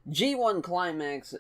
G1 Climax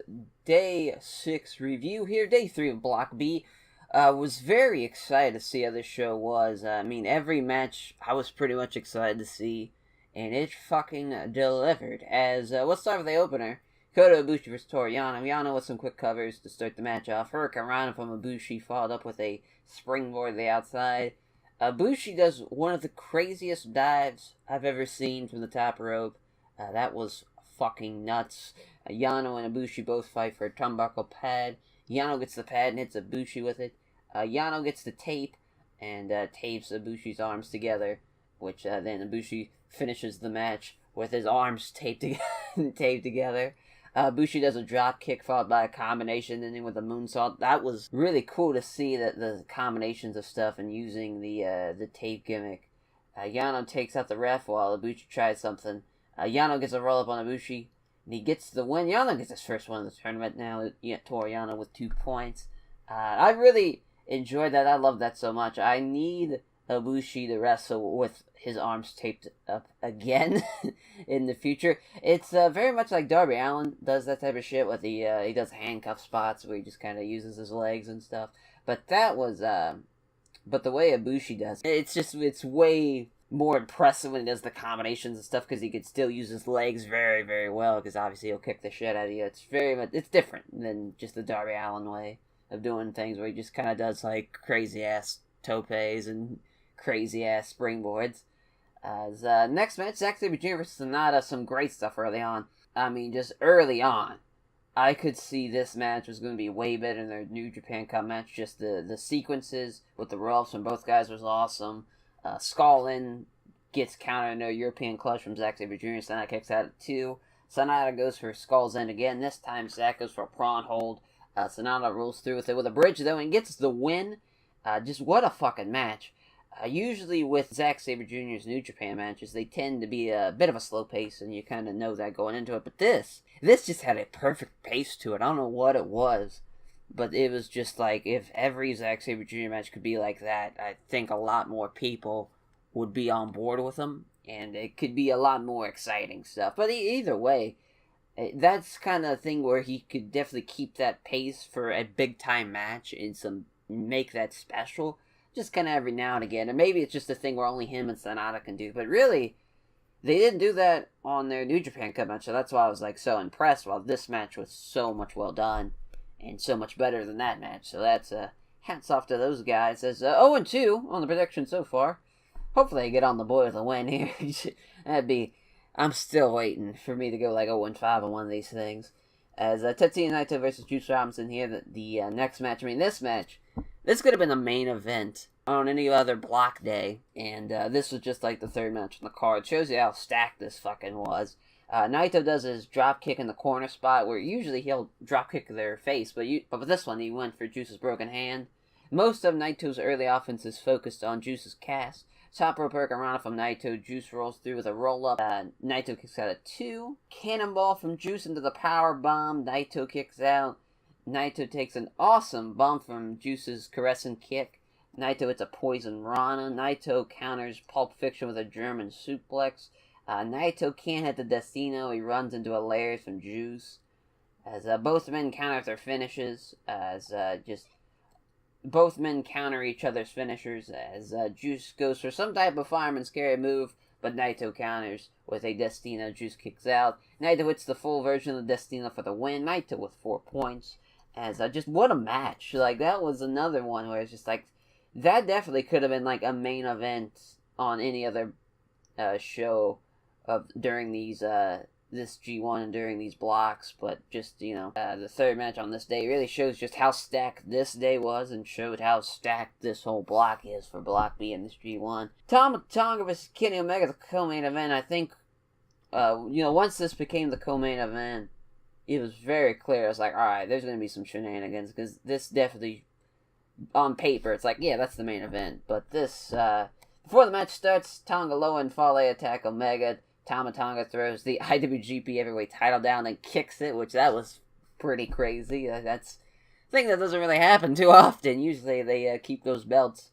Day 6 review here, Day 3 of Block B. Was very excited to see how this show was. I mean, every match I was pretty much excited to see, and it fucking delivered. Let's start with the opener. Kota Ibushi vs. Toru Yano. Yano with some quick covers to start the match off. Hurricane Rana from Ibushi followed up with a springboard to the outside. Ibushi does one of the craziest dives I've ever seen from the top rope. That was fucking nuts. Yano and Ibushi both fight for a turnbuckle pad. Yano gets the pad and hits Ibushi with it. Yano gets the tape and tapes Ibushi's arms together, which then Ibushi finishes the match with his arms taped together. Ibushi does a drop kick followed by a combination ending with a moonsault. That was really cool to see that the combinations of stuff and using the tape gimmick. Yano takes out the ref while Ibushi tries something. Yano gets a roll up on Ibushi, and he gets the win. Yano gets his first win of the tournament now. Toru Yano with 2 points. I really enjoyed that. I love that so much. I need Ibushi to wrestle with his arms taped up again in the future. It's very much like Darby Allin does that type of shit with he does handcuff spots where he just kind of uses his legs and stuff. But that was but the way Ibushi does it's way more impressive when he does the combinations and stuff because he could still use his legs very, very well because obviously he'll kick the shit out of you. It's different than just the Darby Allin way of doing things where he just kind of does like crazy ass topes and crazy ass springboards. Next match, Zack Sabre Jr. vs. Sonata, some great stuff early on. I mean, just early on, I could see this match was going to be way better than their New Japan Cup match. Just the sequences with the roll-ups from both guys was awesome. Skull in gets countered in a European clutch from Zack Sabre Jr. Sonata kicks out at 2. Sonata goes for Skull's End again. This time, Zack goes for a prawn hold. Sonata rolls through with it with a bridge, though, and gets the win. Just what a fucking match. Usually with Zack Sabre Jr.'s New Japan matches, they tend to be a bit of a slow pace, and you kind of know that going into it. But this just had a perfect pace to it. I don't know what it was, but it was just like, if every Zack Sabre Jr. match could be like that, I think a lot more people would be on board with them, and it could be a lot more exciting stuff. But either way, that's kind of a thing where he could definitely keep that pace for a big-time match and make that special. Just kind of every now and again. And maybe it's just a thing where only him and Sonata can do. But really, they didn't do that on their New Japan Cup match. So that's why I was like so impressed. While this match was so much well done. And so much better than that match. So that's hats off to those guys. As 0-2 on the prediction so far. Hopefully they get on the board with a win here. I'm still waiting for me to go like 0-5 on one of these things. As Tetsuya Naito versus Juice Robinson here. The next match. I mean, this could have been the main event on any other block day, and this was just like the third match on the card. It shows you how stacked this fucking was. Naito does his drop kick in the corner spot, where usually he'll drop kick their face, but with this one he went for Juice's broken hand. Most of Naito's early offense is focused on Juice's cast. Top rope hurricanrana from Naito. Juice rolls through with a roll-up. Naito kicks out at 2. Cannonball from Juice into the power bomb. Naito kicks out. Naito takes an awesome bump from Juice's caressing kick. Naito hits a poison Rana. Naito counters Pulp Fiction with a German suplex. Naito can't hit the Destino. He runs into a layer from Juice. As both men counter their finishes. Both men counter each other's finishers. As Juice goes for some type of fireman scary move. But Naito counters with a Destino. Juice kicks out. Naito hits the full version of the Destino for the win. Naito with 4 points. As just what a match. Like, that was another one where it's just like, that definitely could have been like a main event on any other show during these this G1 and during these blocks. But just, the third match on this day really shows just how stacked this day was and showed how stacked this whole block is for Block B in this G1. Tama Tonga vs. Kenny Omega, the co-main event. I think once this became the co-main event, it was very clear. I was like, alright, there's going to be some shenanigans, because this definitely, on paper, it's like, yeah, that's the main event. But this, before the match starts, Tonga Loa and Fale attack Omega. Tama Tonga throws the IWGP Heavyweight title down and kicks it, which that was pretty crazy. That's a thing that doesn't really happen too often. Usually they keep those belts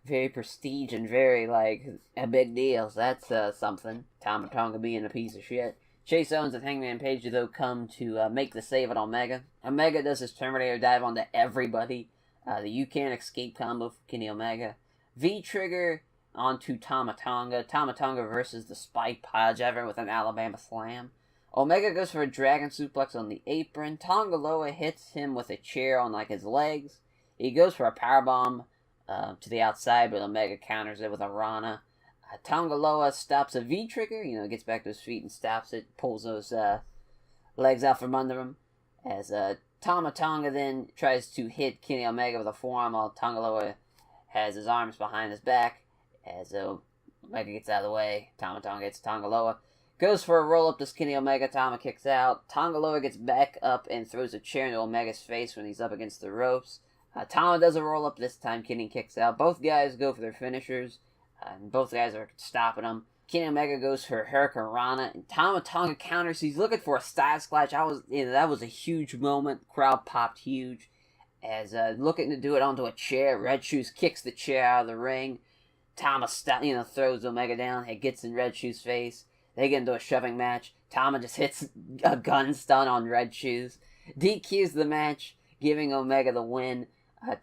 very prestige and very, like, a big deal. So that's something. Tama Tonga being a piece of shit. Chase Owens and Hangman Page, though, come to make the save on Omega. Omega does his Terminator dive onto everybody. The You Can't Escape combo for Kenny Omega. V-Trigger onto Tama Tonga. Tama Tonga versus the Spike Piledriver with an Alabama Slam. Omega goes for a Dragon Suplex on the apron. Tonga Loa hits him with a chair on his legs. He goes for a powerbomb to the outside, but Omega counters it with a Rana. Tonga Loa stops a V-Trigger, gets back to his feet and stops it, pulls those legs out from under him. As Tama Tonga then tries to hit Kenny Omega with a forearm while Tonga Loa has his arms behind his back. As Omega gets out of the way, Tama Tonga hits Tonga Loa. Goes for a roll-up to Kenny Omega, Tama kicks out. Tonga Loa gets back up and throws a chair into Omega's face when he's up against the ropes. Tama does a roll-up this time, Kenny kicks out. Both guys go for their finishers, and both guys are stopping them. Kenny Omega goes for Hurricane Rana, and Tama Tonga counters. He's looking for a Style Splash. That was a huge moment. Crowd popped huge. As looking to do it onto a chair, Red Shoes kicks the chair out of the ring. Tama throws Omega down. It gets in Red Shoes' face. They get into a shoving match. Tama just hits a gun stun on Red Shoes. DQs the match, giving Omega the win.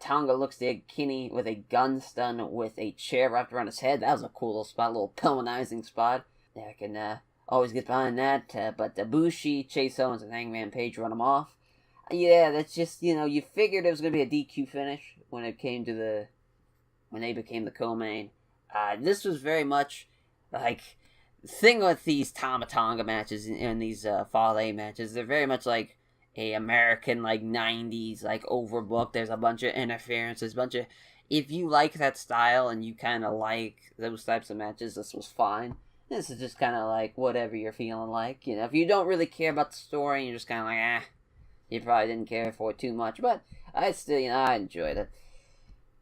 Tonga looks to hit Kenny with a gun stun with a chair wrapped around his head. That was a cool little spot, a little Pillmanizing spot. I can always get behind that. But Bushi, Chase Owens, and Hangman Page run him off. Yeah, that's just, you figured it was going to be a DQ finish when they became the co-main. This was very much the thing with these Tama Tonga matches and these Fale matches, they're very much like a American 90s overbooked. There's a bunch of interference. There's a bunch of, if you like that style and you kind of like those types of matches, this was fine. This is just kind of whatever you're feeling like. If you don't really care about the story and you're just kind of you probably didn't care for it too much. But I still, I enjoyed it.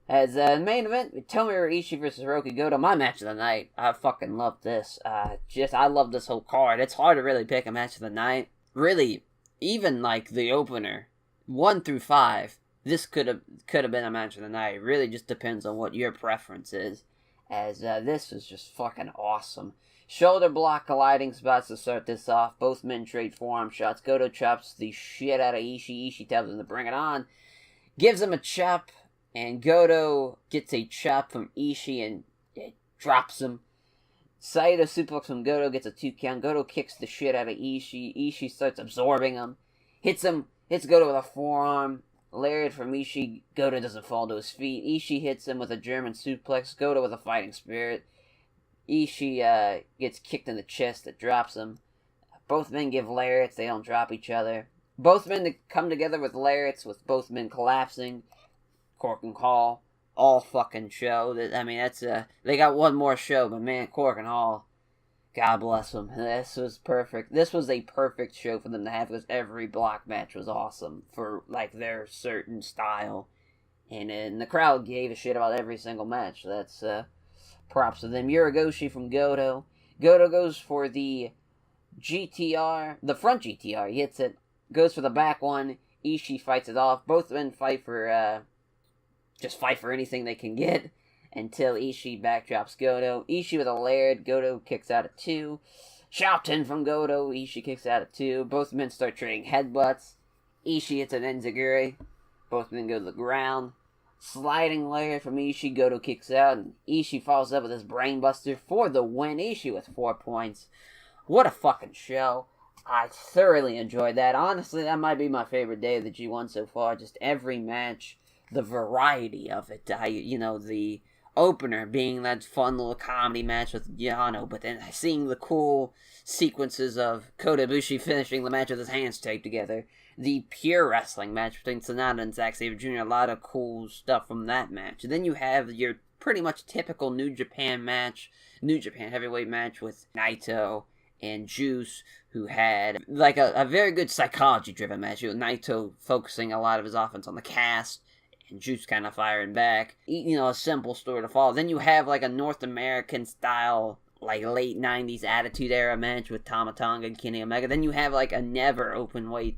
As the main event, Tomohiro Ishii versus Hiroki Goto, my match of the night. I fucking love this. I love this whole card. It's hard to really pick a match of the night. Really, even the opener, 1 through 5, this could have been a match of the night. It really just depends on what your preference is. As this was just fucking awesome. Shoulder block colliding spots to start this off. Both men trade forearm shots. Goto chops the shit out of Ishii. Ishii tells him to bring it on. Gives him a chop. And Goto gets a chop from Ishii and it drops him. Saito suplex from Goto, gets a 2 count. Goto kicks the shit out of Ishii. Ishii starts absorbing him. Hits Goto with a forearm. Lariat from Ishii. Goto doesn't fall to his feet. Ishii hits him with a German suplex. Goto with a fighting spirit. Ishii gets kicked in the chest that drops him. Both men give lariats. They don't drop each other. Both men come together with lariats, with both men collapsing. Cork and Hall, all fucking show. They got one more show, but man, Cork and Hall, God bless them. This was perfect. This was a perfect show for them to have because every block match was awesome for their certain style, and the crowd gave a shit about every single match. That's props to them. Uragoshi from Goto. Goto goes for the GTR, the front GTR. He hits it. Goes for the back one. Ishii fights it off. Both men fight for anything they can get until Ishii backdrops Goto. Ishii with a lariat. Goto kicks out at 2. Shouten from Goto. Ishii kicks out at 2. Both men start trading headbutts. Ishii hits an enziguri. Both men go to the ground. Sliding lariat from Ishii. Goto kicks out. And Ishii follows up with his brainbuster for the win. Ishii with 4 points. What a fucking show. I thoroughly enjoyed that. Honestly, that might be my favorite day of the G1 so far. Just every match. The variety of it. The opener being that fun little comedy match with Yano, but then seeing the cool sequences of Kota Ibushi finishing the match with his hands taped together. The pure wrestling match between Sonata and Zack Sabre Jr. A lot of cool stuff from that match. And then you have your pretty much typical New Japan heavyweight match with Naito and Juice, who had a very good psychology-driven match. Naito focusing a lot of his offense on the cast, and Juice kind of firing back. A simple story to follow. Then you have a North American style, late 90s Attitude Era match with Tama Tonga and Kenny Omega. Then you have a never open weight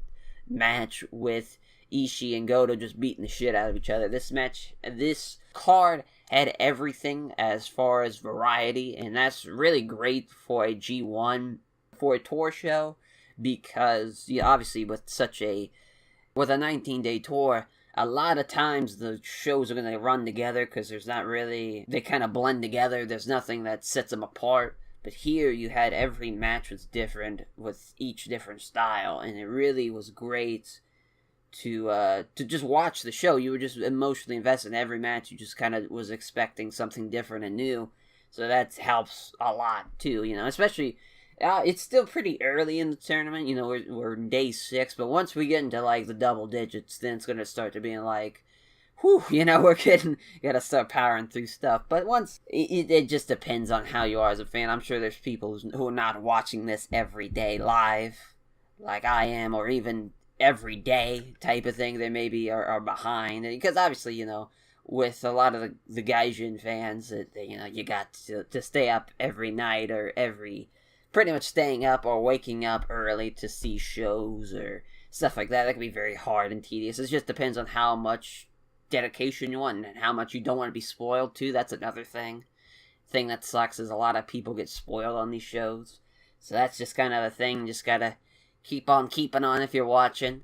match with Ishii and Goto just beating the shit out of each other. This card had everything as far as variety, and that's really great for a G1. for a tour show, because obviously with a 19-day tour, a lot of times the shows are going to run together because they kind of blend together. There's nothing that sets them apart. But here you had every match was different with each different style, and it really was great to just watch the show. You were just emotionally invested in every match. You just kind of was expecting something different and new. So that helps a lot too, especially it's still pretty early in the tournament. We're in day 6, but once we get into like the double digits, then it's going to start to being like, whew, gotta start powering through stuff. But once, it just depends on how you are as a fan. I'm sure there's people who are not watching this every day live, like I am, or even every day type of thing. They maybe are behind, because obviously, with a lot of the Gaijin fans, you got to stay up every night, or pretty much staying up or waking up early to see shows or stuff like that. That can be very hard and tedious. It just depends on how much dedication you want and how much you don't want to be spoiled too. That's another thing that sucks, is a lot of people get spoiled on these shows. So that's just kind of a thing. Just gotta keep on keeping on if you're watching.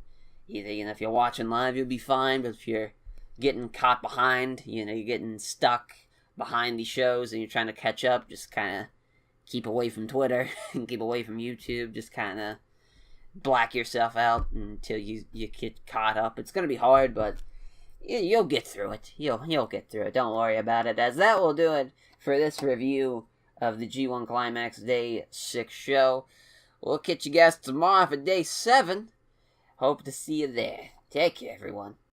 Either, if you're watching live, you'll be fine, but if you're getting caught behind, you're getting stuck behind these shows and you're trying to catch up, just kind of keep away from Twitter and keep away from YouTube. Just kind of black yourself out until you get caught up. It's going to be hard, but you'll get through it. You'll get through it. Don't worry about it, as that will do it for this review of the G1 Climax Day 6 show. We'll catch you guys tomorrow for Day 7. Hope to see you there. Take care, everyone.